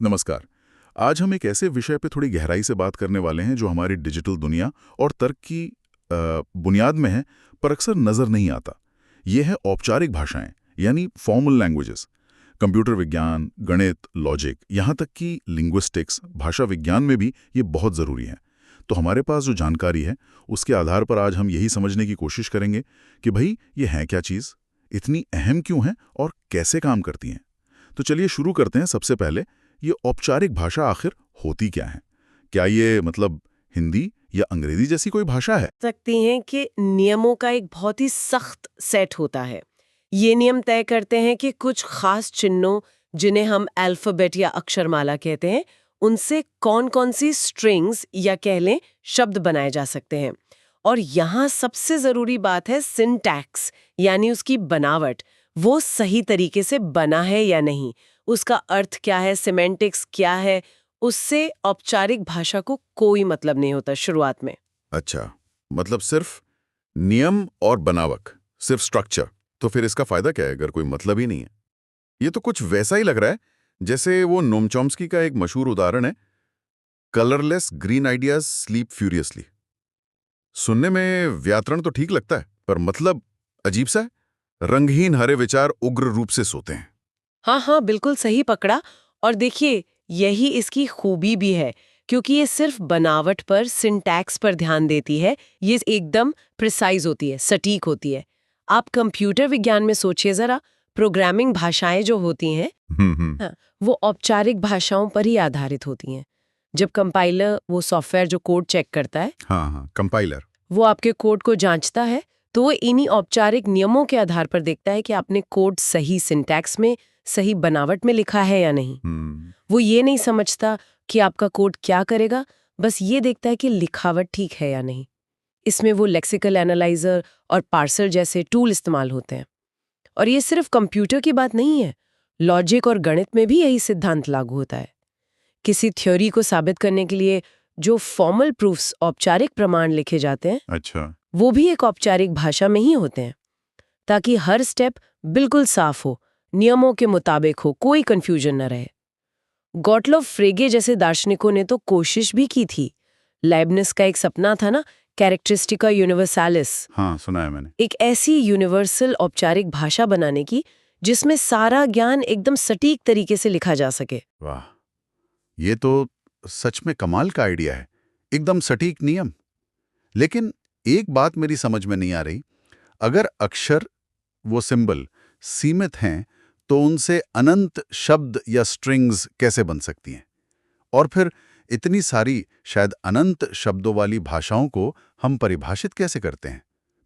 नमस्कार। आज हम एक ऐसे विषय पे थोड़ी गहराई से बात करने वाले हैं जो हमारी डिजिटल दुनिया और तर्क की बुनियाद में है, पर अक्सर नज़र नहीं आता। ये है औपचारिक भाषाएं, यानी फॉर्मल लैंग्वेजेस। कंप्यूटर विज्ञान, गणित, लॉजिक, यहाँ तक कि लिंग्विस्टिक्स, भाषा विज्ञान में भी ये बहुत ज़रूरी है। तो हमारे पास जो जानकारी है, उसके आधार पर आज हम यही समझने की कोशिश करेंगे कि भाई ये है क्या चीज़, इतनी अहम क्यों है और कैसे काम करती हैं। तो चलिए शुरू करते हैं। सबसे पहले, ये औपचारिक भाषा आखिर होती क्या है? क्या ये मतलब हिंदी या अंग्रेजी जैसी कोई भाषा है? सकती हैं कि नियमों का एक बहुत ही सख्त सेट होता है। ये नियम तय करते हैं कि कुछ खास चिन्हों, जिन्हें हम अल्फाबेट या अक्षरमाला कहते हैं, उनसे कौन-कौन सी स्ट्रिंग्स या कह लें शब्द बनाए जा सकते हैं। और यहाँ सबसे जरूरी बात है सिंटैक्स, यानी उसकी बनावट। वो सही तरीके से बना है या नहीं, उसका अर्थ क्या है, सिमेंटिक्स क्या है, उससे औपचारिक भाषा को कोई मतलब नहीं होता शुरुआत में। अच्छा, मतलब सिर्फ नियम और बनावट, सिर्फ स्ट्रक्चर। तो फिर इसका फायदा क्या है अगर कोई मतलब ही नहीं है? ये तो कुछ वैसा ही लग रहा है जैसे वो नोम चॉम्स्की का एक मशहूर उदाहरण है, colourless green ideas sleep furiously. सुनने में व्याकरण तो ठीक लगता है, पर मतलब अजीब सा है। रंगहीन हरे विचार उग्र रूप से सोते हैं। हाँ हाँ, बिल्कुल सही पकड़ा। और देखिए, यही इसकी खूबी भी है, क्योंकि ये सिर्फ बनावट पर, सिंटैक्स पर ध्यान देती है। ये एकदम प्रिसाइज होती है, सटीक होती है। आप कंप्यूटर विज्ञान में सोचिए जरा, प्रोग्रामिंग भाषाएं जो होती हैं, हम्म। हाँ, वो औपचारिक भाषाओं पर ही आधारित होती हैं। जब कंपाइलर, वो सॉफ्टवेयर जो कोड चेक करता है, हाँ हाँ, कंपाइलर। वो आपके कोड को जांचता है, तो वो इन्हीं औपचारिक नियमों के आधार पर देखता है कि आपने कोड सही सिंटैक्स में, सही बनावट में लिखा है या नहीं। वो ये नहीं समझता कि आपका कोड क्या करेगा, बस ये देखता है कि लिखावट ठीक है या नहीं। इसमें वो लेक्सिकल एनालाइजर और पार्सर जैसे टूल इस्तेमाल होते हैं। और ये सिर्फ कंप्यूटर की बात नहीं है, लॉजिक और गणित में भी यही सिद्धांत लागू होता है। किसी थ्योरी को साबित करने के लिए जो फॉर्मल प्रूफ्स, औपचारिक प्रमाण लिखे जाते हैं, अच्छा। वो भी एक औपचारिक भाषा में ही होते हैं, ताकि हर स्टेप बिल्कुल साफ हो, नियमों के मुताबिक हो, कोई कंफ्यूजन न रहे। गॉटलोव फ्रेगे जैसे दार्शनिकों ने तो कोशिश भी की थी। लाइबनिस का एक सपना था ना, कैरेक्टरिस्टिका यूनिवर्सालिस, हाँ, सुना है मैंने। एक ऐसी यूनिवर्सल औपचारिक भाषा बनाने की जिसमें सारा ज्ञान एकदम सटीक तरीके से लिखा जा सके। वाह, ये तो सच में कमाल का आइडिया है। एकदम सटीक नियम। लेकिन एक बात मेरी समझ में नहीं आ रही, अगर अक्षर, वो सिंबल सीमित हैं, तो उनसे अनंत शब्द या स्ट्रिंग्स कैसे बन सकती हैं? और फिर इतनी सारी, शायद अनंत शब्दों वाली भाषाओं को हम परिभाषित कैसे करते हैं?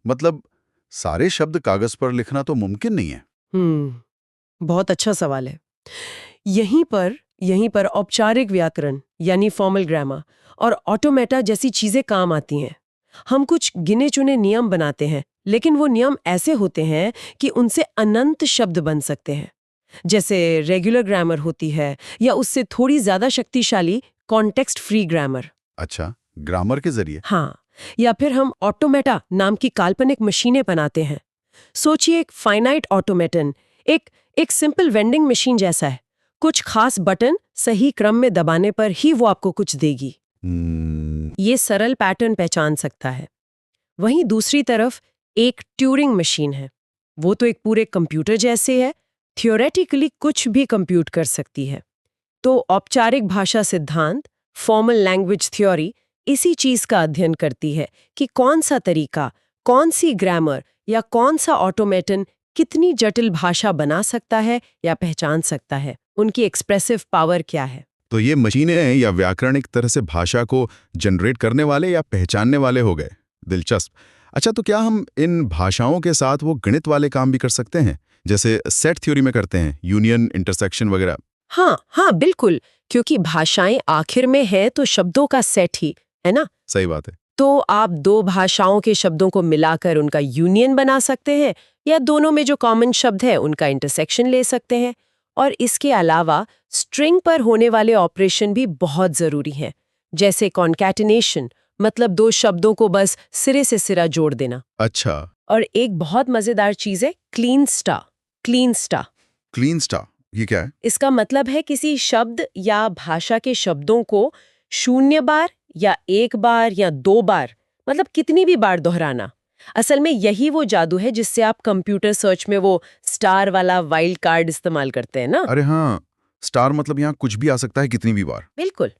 मतलब सारे शब्द कागज पर लिखना तो मुमकिन नहीं है। बहुत अच्छा सवाल है। यहीं पर औपचारिक व्याकरण, यानी फॉर्मल ग्रामर, और ऑटोमेटा जैसी चीजें काम आती हैं। हम कुछ गिने चुने नियम बनाते हैं, लेकिन वो नियम ऐसे होते हैं कि उनसे अनंत शब्द बन सकते हैं। जैसे रेगुलर ग्रामर होती है, या उससे थोड़ी ज्यादा शक्तिशाली कॉन्टेक्स्ट फ्री ग्रामर। अच्छा, ग्रामर के जरिए। हाँ, या फिर हम ऑटोमेटा नाम की काल्पनिक मशीनें बनाते हैं। सोचिए, एक फाइनाइट ऑटोमेटन एक एक सिंपल वेंडिंग मशीन जैसा है। कुछ खास बटन सही क्रम में दबाने पर ही वो आपको कुछ देगी। ये सरल पैटर्न पहचान सकता है। वहीं दूसरी तरफ एक ट्यूरिंग मशीन है। वो तो एक पूरे कंप्यूटर जैसे है, थियोरेटिकली कुछ भी कंप्यूट कर सकती है। तो औपचारिक भाषा सिद्धांत, फॉर्मल लैंग्वेज थ्योरी, इसी चीज का अध्ययन करती है कि कौन सा तरीका, कौन सी ग्रामर या कौन सा ऑटोमेटन कितनी जटिल भाषा बना सकता है या पहचान सकता है, उनकी एक्सप्रेसिव पावर क्या है। तो ये मशीनें या व्याकरण एक तरह से भाषा को जनरेट करने वाले या पहचानने वाले हो गए। दिलचस्प। अच्छा, तो क्या हम इन भाषाओं के साथ वो गणित वाले काम भी कर सकते हैं, जैसे सेट थ्योरी में करते हैं, यूनियन, इंटरसेक्शन वगैरह? हाँ हाँ, बिल्कुल, क्योंकि भाषाएं आखिर में है तो शब्दों का सेट ही है ना। सही बात है। तो आप दो भाषाओं के शब्दों को मिलाकर उनका यूनियन बना सकते हैं, या दोनों में जो कॉमन शब्द है उनका इंटरसेक्शन ले सकते हैं। और इसके अलावा स्ट्रिंग पर होने वाले ऑपरेशन भी बहुत जरूरी हैं, जैसे कॉन्कैटिनेशन, मतलब दो शब्दों को बस सिरे से सिरा जोड़ देना। अच्छा। और एक बहुत मजेदार चीज है क्लीन स्टा। क्लीन स्टा क्लीन स्टार, ये क्या है? इसका मतलब है किसी शब्द या भाषा के शब्दों को 0 बार या 1 बार या 2 बार, मतलब कितनी भी बार दोहराना। असल में यही वो जादू है जिससे आप कंप्यूटर सर्च में वो स्टार वाला वाइल्ड कार्ड इस्तेमाल करते हैं ना। अरे हाँ, स्टार मतलब यहाँ कुछ भी आ सकता है कितनी भी बार। बिल्कुल।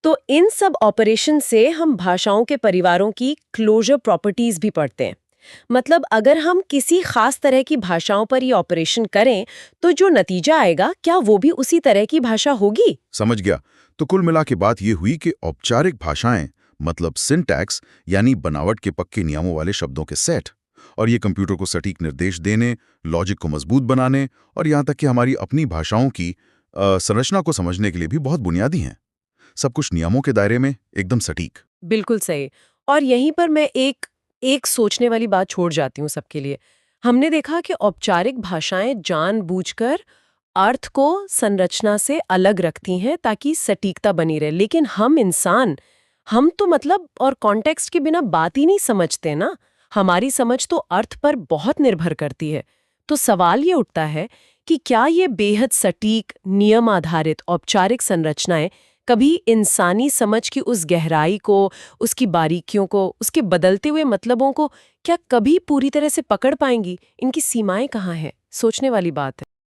तो इन सब ऑपरेशन से हम भाषाओं के परिवारों की क्लोजर प्रॉपर्टीज भी पढ़ते हैं। मतलब अगर हम किसी खास तरह की भाषाओं पर ये ऑपरेशन करें तो जो नतीजा आएगा क्या वो भी उसी तरह की भाषा होगी? समझ गया। तो कुल मिला के बात ये हुई कि औपचारिक भाषाएं मतलब सिंटैक्स यानी बनावट के पक्के नियमों वाले शब्दों के सेट, और ये कंप्यूटर को सटीक निर्देश देने, लॉजिक को मजबूत बनाने और यहाँ तक कि हमारी अपनी भाषाओं की संरचना को समझने के लिए भी बहुत बुनियादी हैं। सब कुछ नियमों के दायरे में, एकदम सटीक। बिल्कुल सही। और यहीं पर मैं एक एक सोचने वाली बात छोड़ जाती हूँ सबके लिए। हमने देखा कि औपचारिक भाषाएं जानबूझकर अर्थ को संरचना से अलग रखती हैं ताकि सटीकता बनी रहे, लेकिन हम इंसान, हम तो मतलब और कॉन्टेक्स्ट के बिना बात ही नहीं समझते ना। हमारी समझ तो अर्थ पर बहुत निर्भर करती है। तो सवाल ये उठता है कि क्या ये बेहद सटीक नियम आधारित औपचारिक संरचनाएं कभी इंसानी समझ की उस गहराई को, उसकी बारीकियों को, उसके बदलते हुए मतलबों को क्या कभी पूरी तरह से पकड़ पाएंगी? इनकी सीमाएं कहाँ हैं? सोचने वाली बात है।